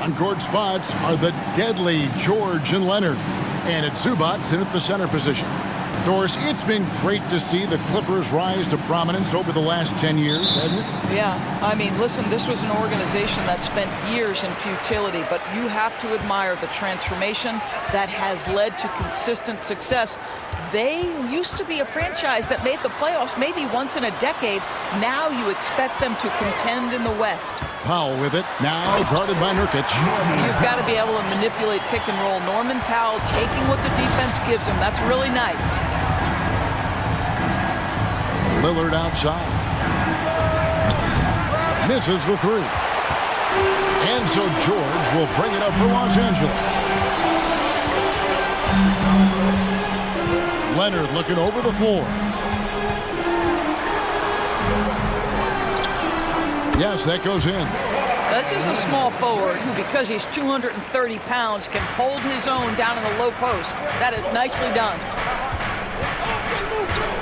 On court spots are the deadly George and Leonard. And it's Zubats in at the center position. Doris, it's been great to see the Clippers rise to prominence over the last 10 years, hasn't it? Yeah, I mean, listen, this was an organization that spent years in futility, but you have to admire the transformation that has led to consistent success. They used to be a franchise that made the playoffs maybe once in a decade. Now you expect them to contend in the West. Powell with it, now guarded by Nurkic. You've got to be able to manipulate pick and roll. Norman Powell taking what the defense gives him. That's really nice. Lillard outside. Misses the three. And so George will bring it up for Los Angeles. Leonard looking over the floor. Yes, that goes in. This is a small forward who, because he's 230 pounds, can hold his own down in the low post. That is nicely done.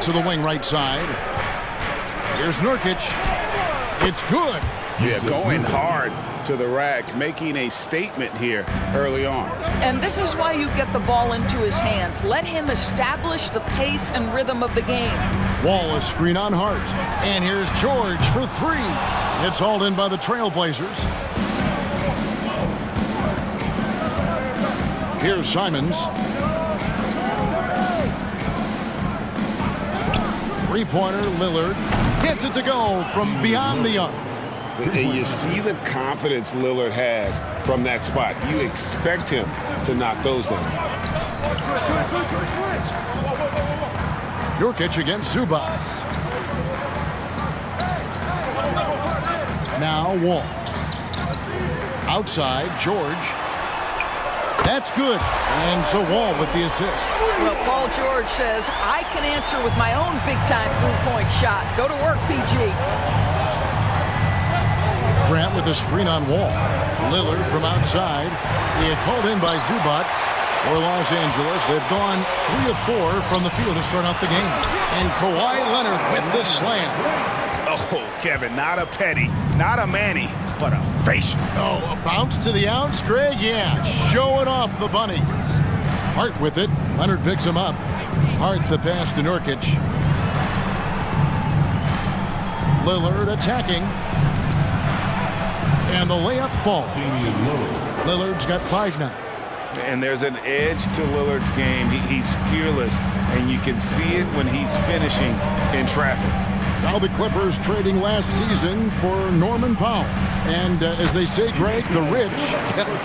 To the wing right side. Here's Nurkic. It's good. Yeah, going hard to the rack, making a statement here early on. And this is why you get the ball into his hands. Let him establish the pace and rhythm of the game. Wallace screen on Hart. And here's George for three. It's hauled in by the Trailblazers. Here's Simons. Three-pointer, Lillard gets it to go from beyond the arc. And you see the confidence Lillard has from that spot. You expect him to knock those down. Nurkic against Zubats. Now Wall. Outside, George. That's good. And so Wall with the assist. Well, Paul George says, I can answer with my own big-time three-point shot. Go to work, PG. Grant with a screen on Wall. Lillard from outside. It's hauled in by Zubats for Los Angeles. They've gone 3 of 4 from the field to start out the game. And Kawhi Leonard with the slam. Oh, Kevin, not a petty, not a Manny, but a facial. Oh, a bounce to the ounce, Greg? Yeah, showing off the bunnies. Hart with it. Leonard picks him up. Hart the pass to Nurkic. Lillard attacking. And the layup falls. Lillard's got 5 now. And there's an edge to Lillard's game. He's fearless, and you can see it when he's finishing in traffic. Now the Clippers trading last season for Norman Powell. And as they say, Greg, the rich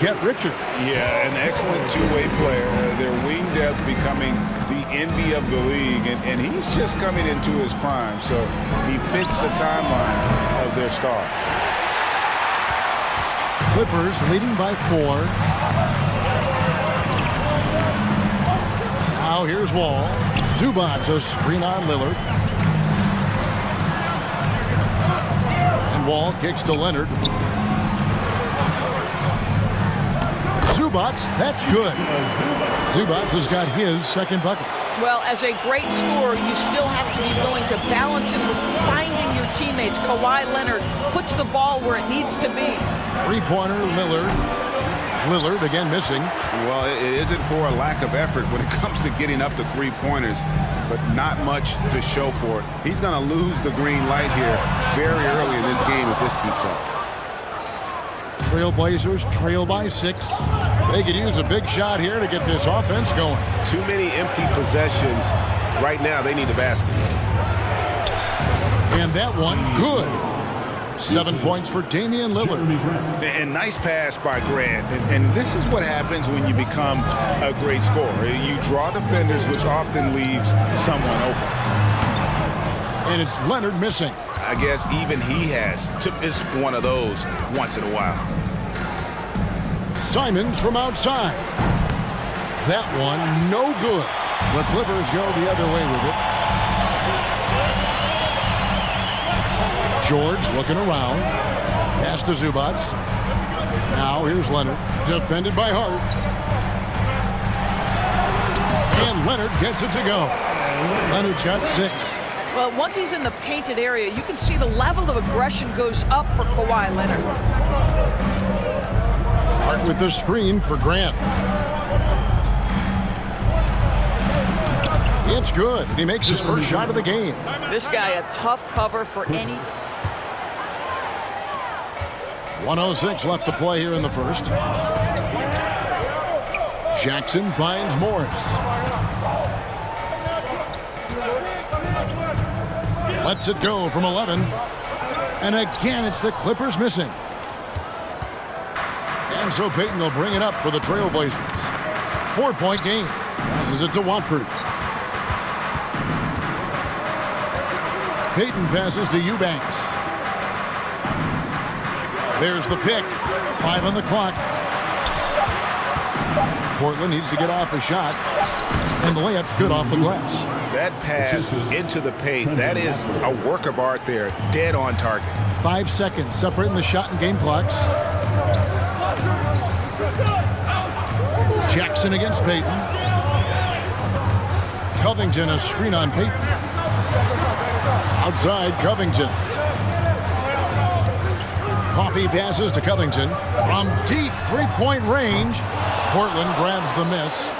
get richer. Yeah, an excellent two-way player. Their wing depth becoming the envy of the league, and he's just coming into his prime, so he fits the timeline of their star. Clippers leading by 4. Now here's Wall. Zubats a screen on Lillard. And Wall kicks to Leonard. Zubats, that's good. Zubats has got his second bucket. Well, as a great scorer, you still have to be willing to balance it with finding your teammates. Kawhi Leonard puts the ball where it needs to be. Three-pointer, Lillard. Lillard again missing. Well, it isn't for a lack of effort when it comes to getting up to three-pointers, but not much to show for it. He's going to lose the green light here very early in this game if this keeps up. Trailblazers trail by 6. They could use a big shot here to get this offense going. Too many empty possessions. Right now, they need a basket. And that one, good. 7 points for Damian Lillard. And nice pass by Grant. And this is what happens when you become a great scorer. You draw defenders, which often leaves someone open. And it's Leonard missing. I guess even he has to miss one of those once in a while. Simons from outside. That one, no good. The Clippers go the other way with it. George looking around. Pass to Zubats. Now here's Leonard. Defended by Hart. And Leonard gets it to go. Leonard's got 6. Well, once he's in the painted area, you can see the level of aggression goes up for Kawhi Leonard. Hart with the screen for Grant. It's good, and he makes his first shot of the game. This guy a tough cover for any. 1:06 left to play here in the first. Jackson finds Morris. Lets it go from 11. And again, it's the Clippers missing. And so Payton will bring it up for the Trailblazers. 4-point game. Passes it to Watford. Payton passes to Eubanks. There's the pick. 5 on the clock. Portland needs to get off a shot. And the layup's good off the glass. That pass into the paint, that is a work of art there. Dead on target. 5 seconds separating the shot and game clocks. Jackson against Payton. Covington, a screen on Payton. Outside, Covington. Coffey passes to Covington. From deep three-point range, Portland grabs the miss.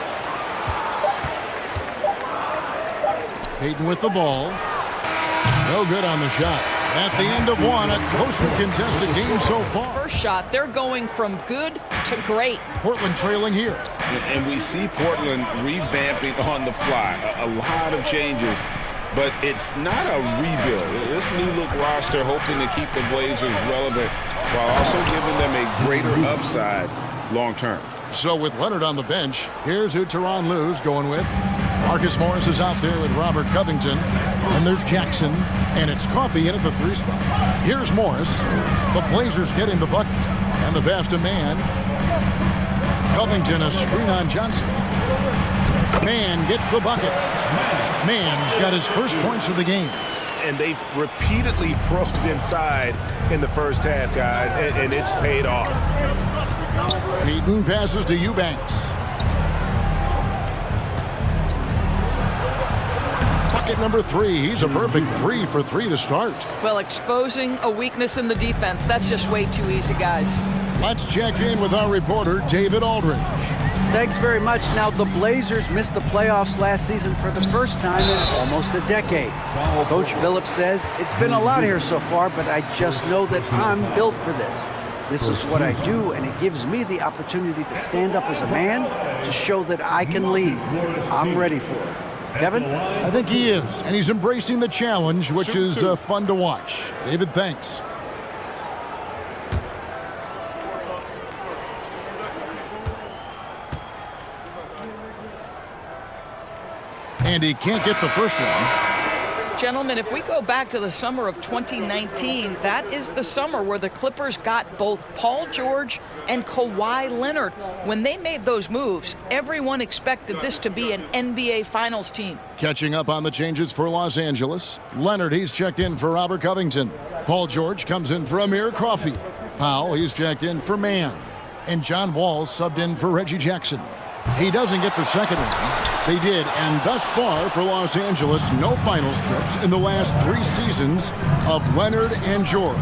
Payton with the ball. No good on the shot. At the end of one, a closely contested game so far. First shot, they're going from good to great. Portland trailing here. And we see Portland revamping on the fly. A lot of changes, but it's not a rebuild. This new look roster hoping to keep the Blazers relevant while also giving them a greater upside long term. So with Leonard on the bench, here's who Tyronn Lue's going with. Marcus Morris is out there with Robert Covington. And there's Jackson. And it's Coffey in at the 3 spot. Here's Morris. The Blazers getting the bucket. And the pass to Mann. Covington, a screen on Johnson. Mann gets the bucket. Mann's got his first points of the game. And they've repeatedly probed inside in the first half, guys, and it's paid off. Payton passes to Eubanks. Bucket number 3. He's a perfect 3 for 3 to start. Well, exposing a weakness in the defense, that's just way too easy, guys. Let's check in with our reporter, David Aldridge. Thanks very much. Now, the Blazers missed the playoffs last season for the first time in almost a decade. Coach Billups says, it's been a lot here so far, but I just know that I'm built for this. This is what I do, and it gives me the opportunity to stand up as a man to show that I can lead. I'm ready for it. Kevin? I think he is, and he's embracing the challenge, which is fun to watch. David, thanks. And he can't get the first one. Gentlemen, if we go back to the summer of 2019, that is the summer where the Clippers got both Paul George and Kawhi Leonard. When they made those moves, everyone expected this to be an NBA Finals team. Catching up on the changes for Los Angeles. Leonard, he's checked in for Robert Covington. Paul George comes in for Amir Coffey. Powell, he's checked in for Mann. And John Wall's subbed in for Reggie Jackson. He doesn't get the second one. They did, and thus far for Los Angeles, no finals trips in the last 3 seasons of Leonard and George.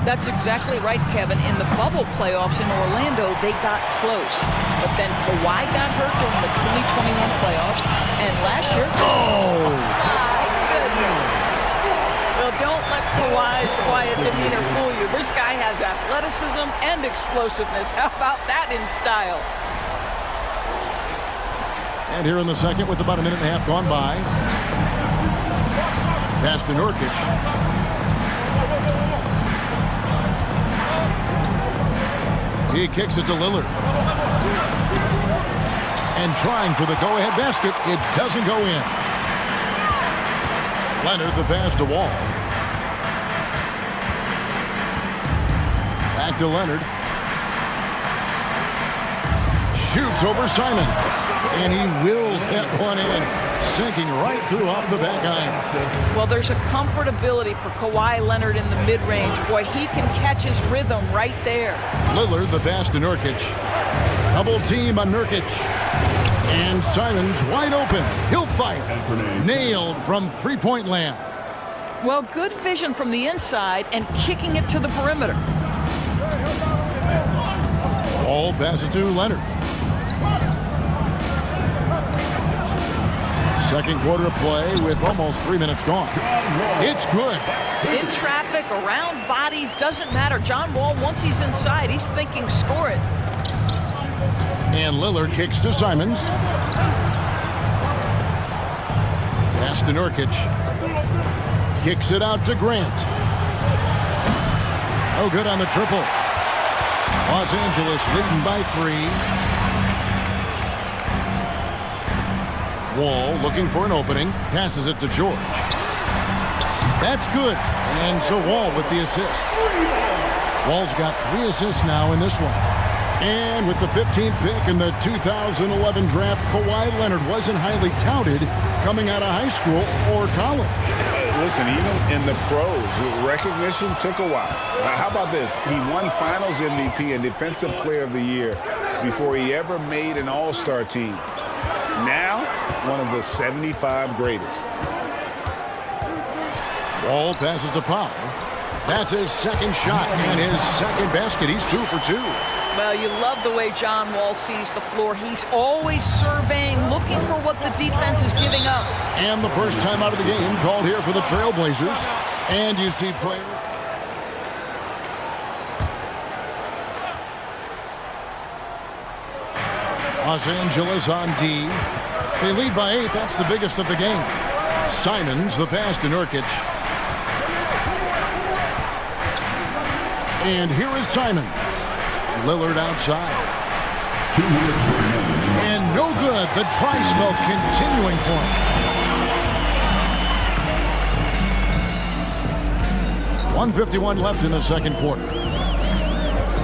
That's exactly right, Kevin. In the bubble playoffs in Orlando, they got close. But then Kawhi got hurt during the 2021 playoffs, and last year... Oh! My goodness. Well, don't let Kawhi's quiet demeanor fool you. This guy has athleticism and explosiveness. How about that in style? And here in the second with about a minute and a half gone by. Pass to Nurkic. He kicks it to Lillard. And trying for the go-ahead basket. It doesn't go in. Leonard the pass to Wall. Back to Leonard. Shoots over Simon. And he wills that one in, sinking right through off the back iron. Well, there's a comfortability for Kawhi Leonard in the mid-range. Boy, he can catch his rhythm right there. Lillard the pass to Nurkic. Double team on Nurkic. And Simon's wide open. He'll fight. Nailed from three-point land. Well, good vision from the inside and kicking it to the perimeter. Ball passes to Leonard. Second quarter of play with almost 3 minutes gone. It's good. In traffic, around bodies, doesn't matter. John Wall, once he's inside, he's thinking score it. And Lillard kicks to Simons. Pass to Nurkic. Kicks it out to Grant. Oh, good on the triple. Los Angeles leading by 3. Wall looking for an opening. Passes it to George. That's good. And so Wall with the assist. Wall's got 3 assists now in this one. And with the 15th pick in the 2011 draft, Kawhi Leonard wasn't highly touted coming out of high school or college. Listen, even in the pros, recognition took a while. How about this? He won Finals MVP and Defensive Player of the Year before he ever made an All-Star team. Now, one of the 75 greatest. Wall passes to Powell. That's his second shot and his second basket. He's 2 for 2. Well, you love the way John Wall sees the floor. He's always surveying, looking for what the defense is giving up. And the first time out of the game called here for the Trailblazers. And you see players. Los Angeles on D. They lead by 8. That's the biggest of the game. Simons, the pass to Nurkic. And here is Simons. Lillard outside. And no good. The tri-spell continuing for him. 1:51 left in the second quarter.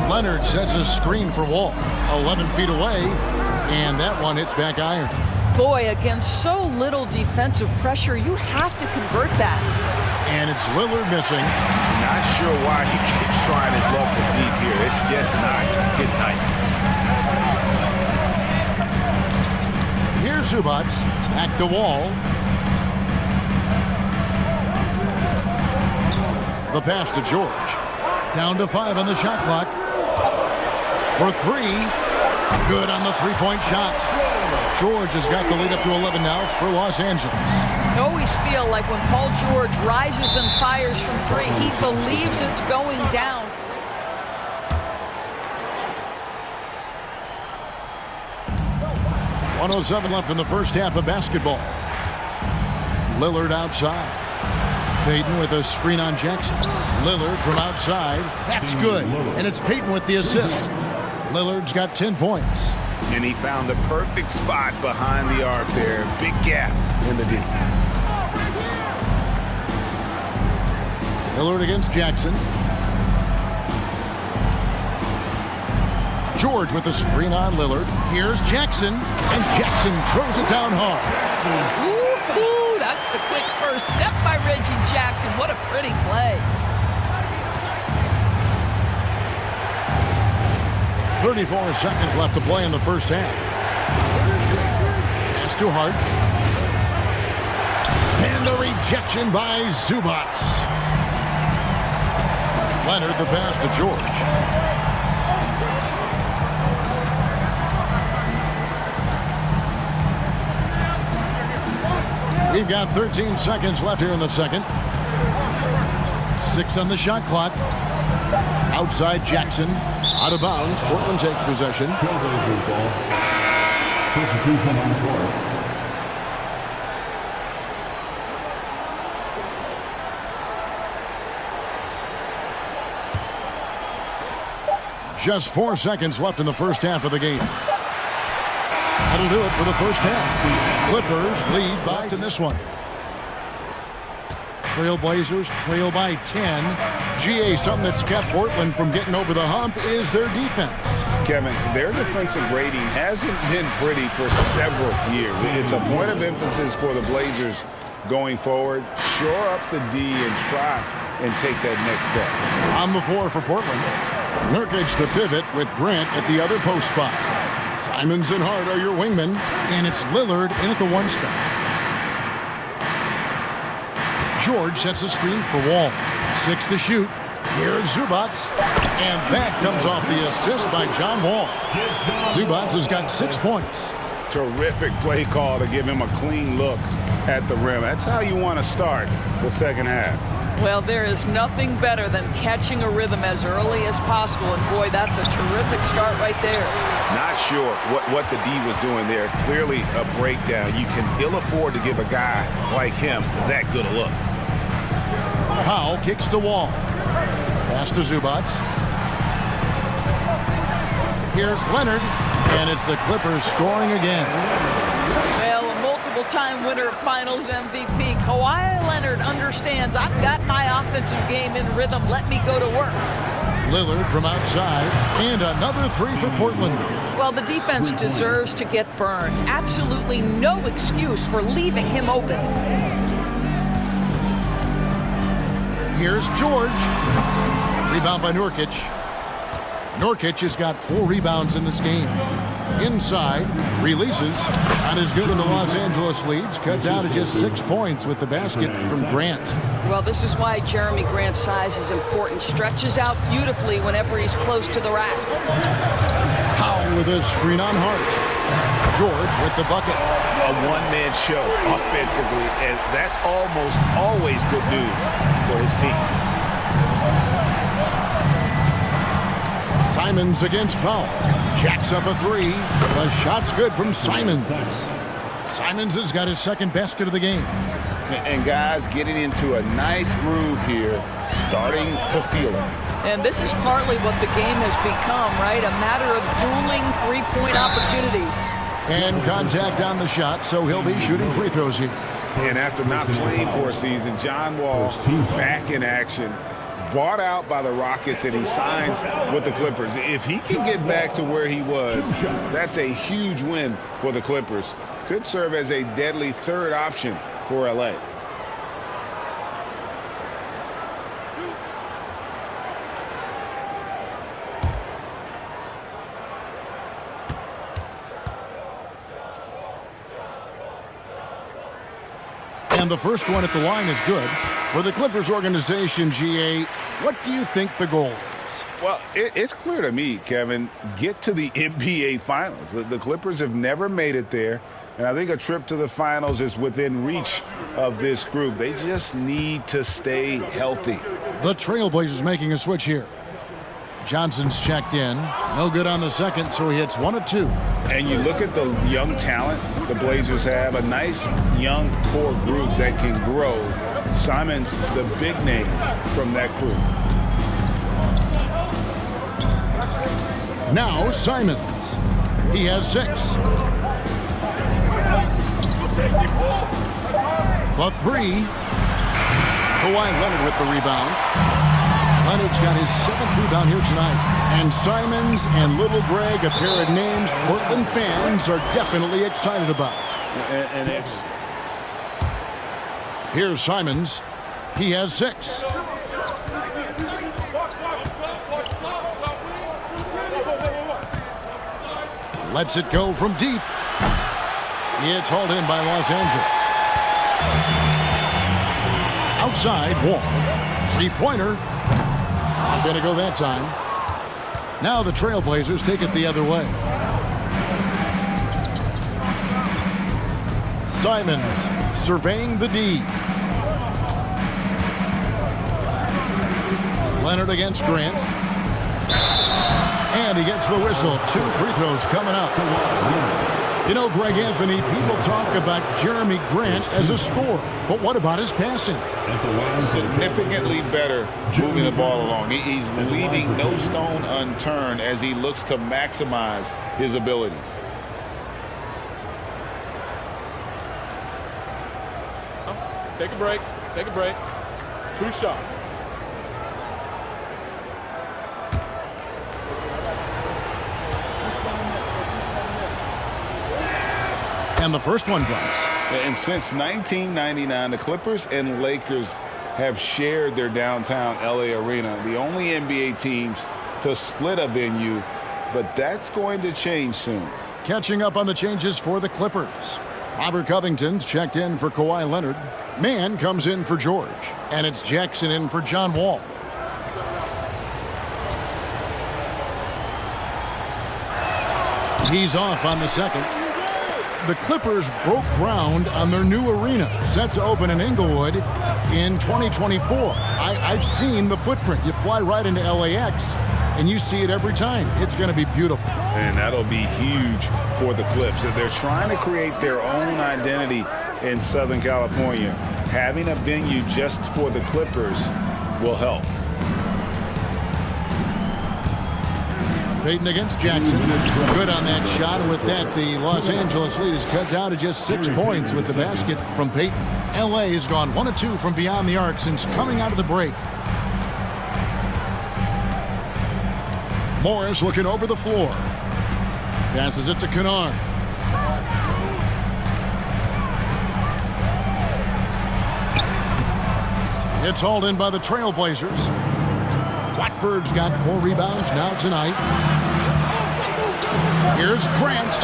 Leonard sets a screen for Wall. 11 feet away. And that one hits back iron. Boy, against so little defensive pressure, you have to convert that. And it's Lillard missing. Not sure why he keeps trying his luck from deep here. It's just not his night. Here's Zubac. Back to Wall. The pass to George. Down to 5 on the shot clock. For 3. Good on the three-point shot. George has got the lead up to 11 now for Los Angeles. I always feel like when Paul George rises and fires from 3, he believes it's going down. .107 left in the first half of basketball. Lillard outside. Payton with a screen on Jackson. Lillard from outside. That's good. And it's Payton with the assist. Lillard's got 10 points. And he found the perfect spot behind the arc there. Big gap in the D. Lillard against Jackson. George with the screen on Lillard. Here's Jackson. And Jackson throws it down hard. Ooh, that's the quick first step by Reggie Jackson. What a pretty play. 34 seconds left to play in the first half. Pass to Hart. And the rejection by Zubac. Leonard the pass to George. We've got 13 seconds left here in the second. 6 on the shot clock. Outside Jackson. Out of bounds. Portland takes possession. Just 4 seconds left in the first half of the game. That'll do it for the first half. Clippers lead by in this one. Trailblazers trail by 10. GA, something that's kept Portland from getting over the hump is their defense. Kevin, their defensive rating hasn't been pretty for several years. It's a point of emphasis for the Blazers going forward. Shore up the D and try and take that next step. On the floor for Portland. Nurkic the pivot with Grant at the other post spot. Simons and Hart are your wingmen, and it's Lillard in at the 1 spot. George sets a screen for Wall. 6 to shoot. Here's Zubats, and that comes off the assist by John Wall. Zubats has got 6 points. Terrific play call to give him a clean look at the rim. That's how you want to start the second half. Well, there is nothing better than catching a rhythm as early as possible, and boy, that's a terrific start right there. Not sure what the D was doing there. Clearly a breakdown. You can ill afford to give a guy like him that good a look. Powell kicks the Wall. Pass to Zubats. Here's Leonard, and it's the Clippers scoring again. Well, a multiple-time winner of Finals MVP, Kawhi Leonard understands I've got my offensive game in rhythm. Let me go to work. Lillard from outside, and another three for Portland. Well, the defense deserves to get burned. Absolutely no excuse for leaving him open. Here's George. Rebound by Nurkic. Nurkic has got 4 rebounds in this game. Inside, releases. Not as good in the Los Angeles leads. Cut down to just 6 points with the basket from Grant. Well, this is why Jeremy Grant's size is important. Stretches out beautifully whenever he's close to the rack. Powell with a screen on Hart. George with the bucket. A one-man show offensively, and that's almost always good news for his team. Simons against Powell. Jacks up a 3. The shot's good from Simons. Simons has got his second basket of the game. And guys getting into a nice groove here, starting to feel it. And this is partly what the game has become, right? A matter of dueling three-point opportunities. And contact on the shot, so he'll be shooting free throws here. And after not playing for a season, John Wall back in action, bought out by the Rockets, and he signs with the Clippers. If he can get back to where he was, that's a huge win for the Clippers. Could serve as a deadly third option for LA. And the first one at the line is good. For the Clippers organization, GA, what do you think the goal is? Well, it's clear to me, Kevin, get to the NBA Finals. The Clippers have never made it there, and I think a trip to the Finals is within reach of this group. They just need to stay healthy. The Trailblazers making a switch here. Johnson's checked in. No good on the second, so he hits 1 of 2. And you look at the young talent the Blazers have, a nice young core group that can grow. Simons, the big name from that group. Now Simons. He has 6. The 3. Kawhi Leonard with the rebound. Leonard's got his 7th rebound here tonight. And Simons and Little Greg, a pair of names Portland fans are definitely excited about. And it's... Here's Simons. He has 6. Lets it go from deep. It's hauled in by Los Angeles. Outside, Wall. 3-pointer. Not going to go that time. Now the Trailblazers take it the other way. Simons surveying the D. Leonard against Grant. And he gets the whistle. 2 free throws coming up. You know, Greg Anthony, people talk about Jeremy Grant as a scorer, but what about his passing? Significantly better moving the ball along. He's leaving no stone unturned as he looks to maximize his abilities. Take a break. Take a break. 2 shots. And the first one drops. And since 1999, the Clippers and Lakers have shared their downtown LA arena, the only NBA teams to split a venue, but that's going to change soon. Catching up on the changes for the Clippers. Robert Covington's checked in for Kawhi Leonard. Mann comes in for George. And it's Jackson in for John Wall. He's off on the second. The Clippers broke ground on their new arena, set to open in Inglewood in 2024. I've seen the footprint. You fly right into LAX, and you see it every time. It's going to be beautiful. And that'll be huge for the Clips. They're trying to create their own identity in Southern California. Having a venue just for the Clippers will help. Payton against Jackson. Good on that shot. And with that, the Los Angeles lead is cut down to just 6 points with the basket from Payton. LA has gone 1 of 2 from beyond the arc since coming out of the break. Morris looking over the floor. Passes it to Kennard. It's hauled in by the Trailblazers. Watford's got 4 rebounds now tonight. Here's Grant.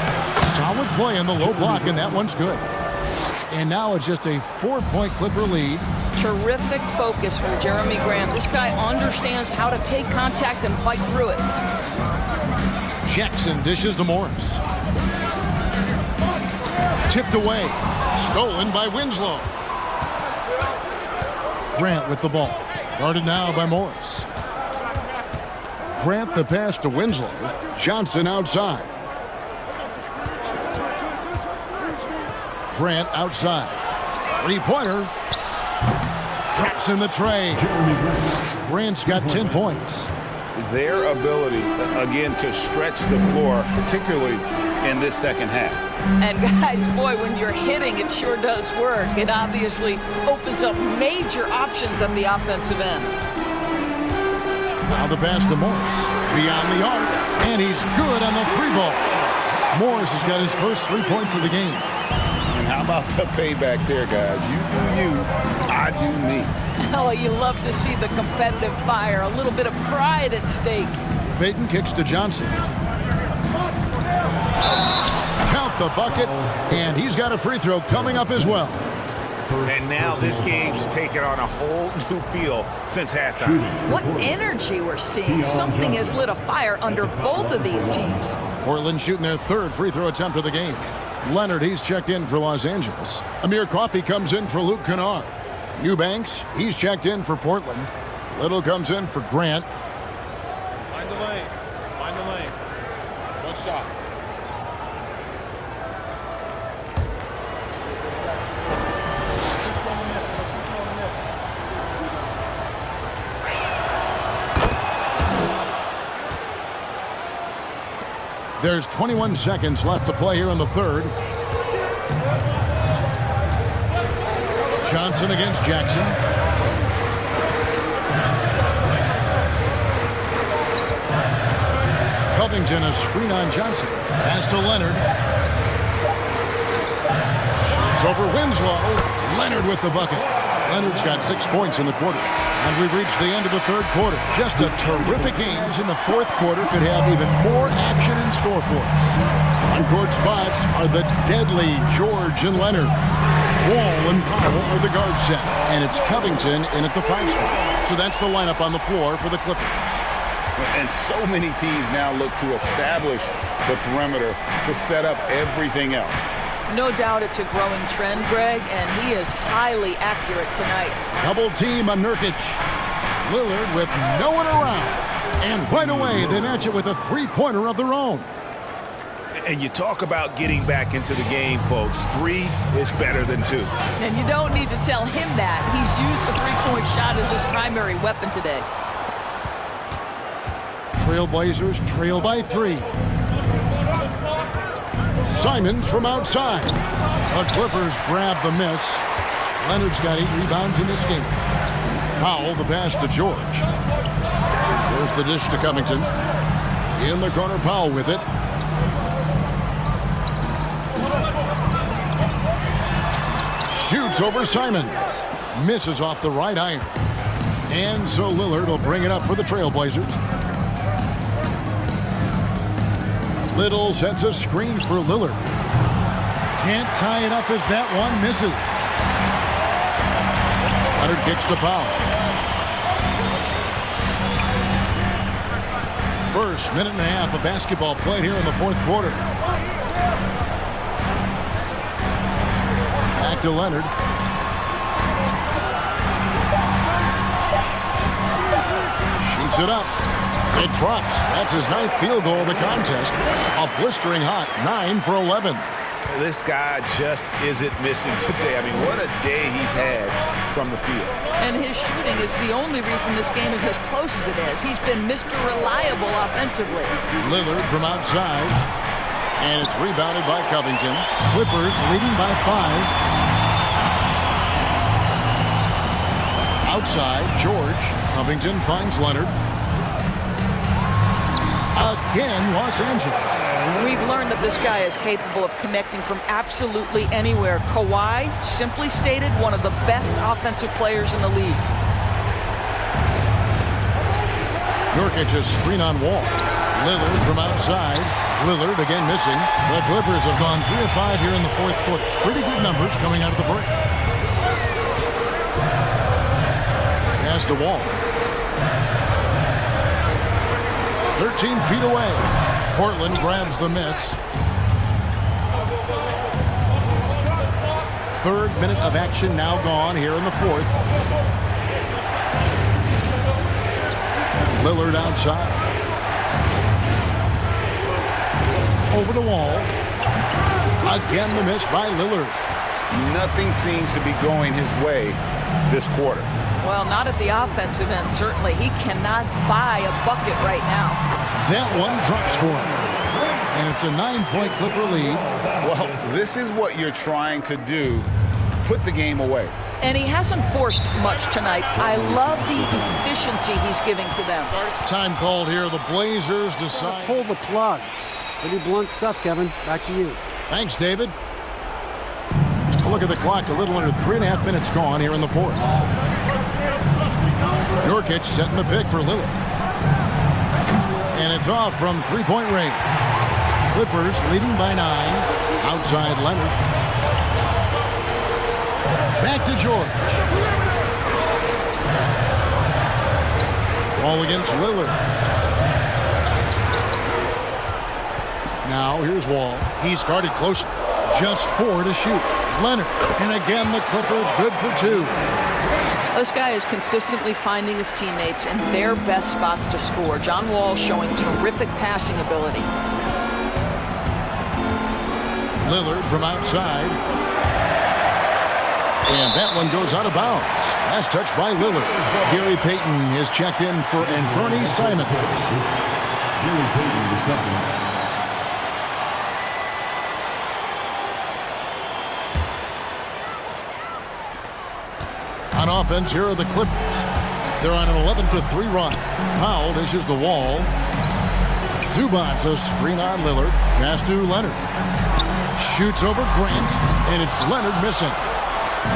Solid play in the low block, and that one's good. And now it's just a 4-point Clipper lead. Terrific focus from Jeremy Grant. This guy understands how to take contact and fight through it. Jackson dishes to Morris. Tipped away. Stolen by Winslow. Grant with the ball. Guarded now by Morris. Grant the pass to Winslow. Johnson outside. Grant outside. 3-pointer. Drops in the tray. Grant's got 10 points. Their ability, again, to stretch the floor, particularly in this second half. And guys, boy, when you're hitting, it sure does work. It obviously opens up major options at the offensive end. Now the pass to Morris. Beyond the arc. And he's good on the 3-ball. Morris has got his first 3 points of the game. And how about the payback there, guys? You do you, I do me. Oh, you love to see the competitive fire. A little bit of pride at stake. Payton kicks to Johnson. Count the bucket. And he's got a free throw coming up as well. And now this game's taken on a whole new feel since halftime. What energy we're seeing. Something has lit a fire under both of these teams. Portland shooting their 3rd free throw attempt of the game. Leonard, he's checked in for Los Angeles. Amir Coffey comes in for Luke Kennard. Eubanks, he's checked in for Portland. Little comes in for Grant. Mind the lane. Mind the lane. One shot. There's 21 seconds left to play here in the 3rd. Johnson against Jackson. Covington, a screen on Johnson. Pass to Leonard. Shoots over Winslow. Leonard with the bucket. Leonard's got 6 points in the quarter. And we've reached the end of the 3rd quarter. Just a terrific game in the 4th quarter. Could have even more action in store for us. On-court spots are the deadly George and Leonard. Wall and Powell are the guard set. And it's Covington in at the 5 spot. So that's the lineup on the floor for the Clippers. And so many teams now look to establish the perimeter to set up everything else. No doubt it's a growing trend, Greg, and he is highly accurate tonight. Double team on Nurkic. Lillard with no one around. And right away, they match it with a 3-pointer of their own. And you talk about getting back into the game, folks. 3 is better than 2. And you don't need to tell him that. He's used the 3-point shot as his primary weapon today. Trailblazers trail by 3. Simons from outside. The Clippers grab the miss. Leonard's got 8 rebounds in this game. Powell, the pass to George. There's the dish to Covington. In the corner, Powell with it. Shoots over Simons. Misses off the right iron. And so Lillard will bring it up for the Trailblazers. Little sets a screen for Lillard. Can't tie it up as that one misses. Leonard kicks to Powell. First minute and a half of basketball played here in the fourth quarter. Back to Leonard. Shoots it up. It drops. That's his 9th field goal of the contest. A blistering hot 9 for 11. This guy just isn't missing today. I mean, what a day he's had from the field. And his shooting is the only reason this game is as close as it is. He's been Mr. Reliable offensively. Lillard from outside. And it's rebounded by Covington. Clippers leading by 5. Outside, George. Covington finds Leonard. Again, Los Angeles. We've learned that this guy is capable of connecting from absolutely anywhere. Kawhi, simply stated, one of the best offensive players in the league. Nurkic's screen on Wall. Lillard from outside. Lillard again missing. The Clippers have gone 3 of 5 here in the fourth quarter. Pretty good numbers coming out of the break. Pass to Wall. 13 feet away. Portland grabs the miss. 3rd minute of action now gone here in the 4th. Lillard outside. Over the Wall. Again the miss by Lillard. Nothing seems to be going his way this quarter. Well, not at the offensive end, certainly. He cannot buy a bucket right now. That one drops for him. And it's a 9-point Clipper lead. Well, this is what you're trying to do. Put the game away. And he hasn't forced much tonight. I love the efficiency he's giving to them. Time called here. The Blazers decide. Pull the plug. Pretty blunt stuff, Kevin. Back to you. Thanks, David. Look at the clock. A little under 3.5 minutes gone here in the 4th. Nurkic setting the pick for Lillard. And it's off from 3-point range. Clippers leading by 9. Outside Leonard. Back to George. Ball against Lillard. Now here's Wall. He's guarded close. Just 4 to shoot. Leonard. And again the Clippers good for 2. This guy is consistently finding his teammates in their best spots to score. John Wall showing terrific passing ability. Lillard from outside. And that one goes out of bounds. Last touch by Lillard. Gary Payton is checked in for Anthony Simon. Gary Payton is up. On offense, here are the Clippers. They're on an 11-3 run. Powell dishes the Wall. Zubats a screen on Lillard. Pass to Leonard. Shoots over Grant, and it's Leonard missing.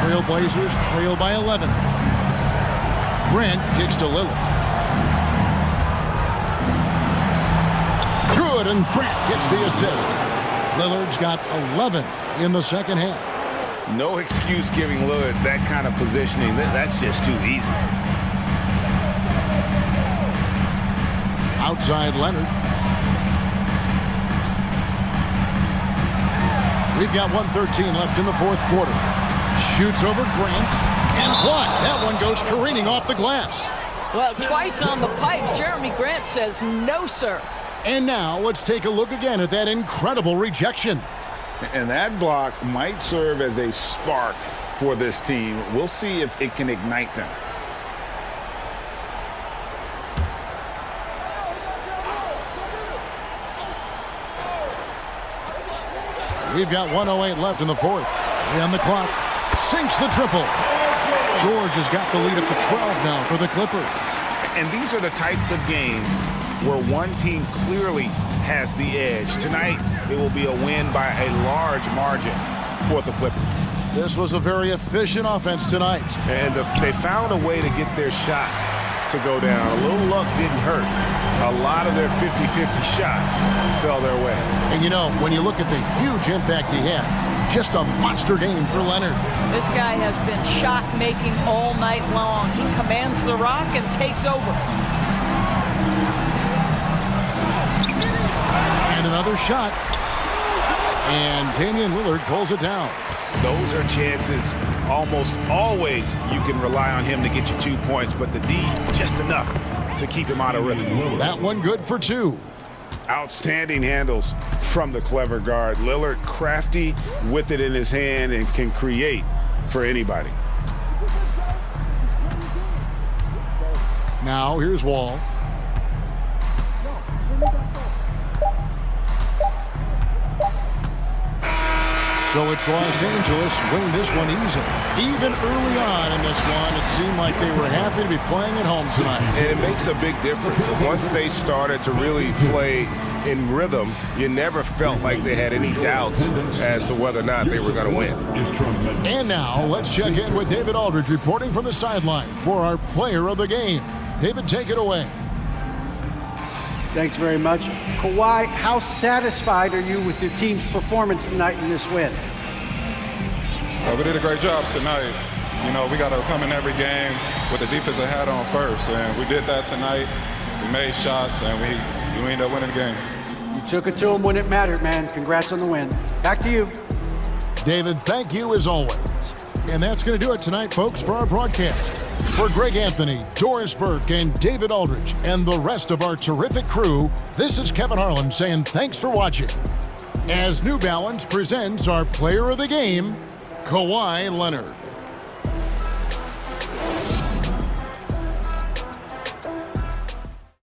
Trailblazers trail by 11. Grant kicks to Lillard. Good, and Grant gets the assist. Lillard's got 11 in the second half. No excuse giving Lillard that kind of positioning. That's just too easy. Outside Leonard. We've got 1:13 left in the fourth quarter. Shoots over Grant and blocked. That one goes careening off the glass. Well, twice on the pipes. Jeremy Grant says no, sir. And now let's take a look again at that incredible rejection. And that block might serve as a spark for this team. We'll see if it can ignite them. We've got 1:08 left in the fourth. And the clock sinks the triple. George has got the lead up to 12 now for the Clippers. And these are the types of games where one team clearly has the edge. Tonight, it will be a win by a large margin for the Clippers. This was a very efficient offense tonight. And they found a way to get their shots to go down. A little luck didn't hurt. A lot of their 50-50 shots fell their way. And you know, when you look at the huge impact he had, just a monster game for Leonard. This guy has been shot-making all night long. He commands the rock and takes over. And another shot. And Damian Lillard pulls it down. Those are chances almost always you can rely on him to get you 2 points, but the D just enough to keep him out of rhythm. That one good for 2. Outstanding handles from the clever guard. Lillard crafty with it in his hand and can create for anybody. Now here's Wall. So it's Los Angeles winning this one easily. Even early on in this one, it seemed like they were happy to be playing at home tonight. And it makes a big difference. Once they started to really play in rhythm, you never felt like they had any doubts as to whether or not they were going to win. And now let's check in with David Aldridge reporting from the sideline for our player of the game. David, take it away. Thanks very much. Kawhi, how satisfied are you with your team's performance tonight in this win? We did a great job tonight. You know, we got to come in every game with the defensive hat on first, and we did that tonight. We made shots, and we ended up winning the game. You took it to them when it mattered, man. Congrats on the win. Back to you. David, thank you as always. And that's going to do it tonight, folks, for our broadcast. For Greg Anthony, Doris Burke, and David Aldridge, and the rest of our terrific crew, this is Kevin Harlan saying thanks for watching. As New Balance presents our player of the game, Kawhi Leonard.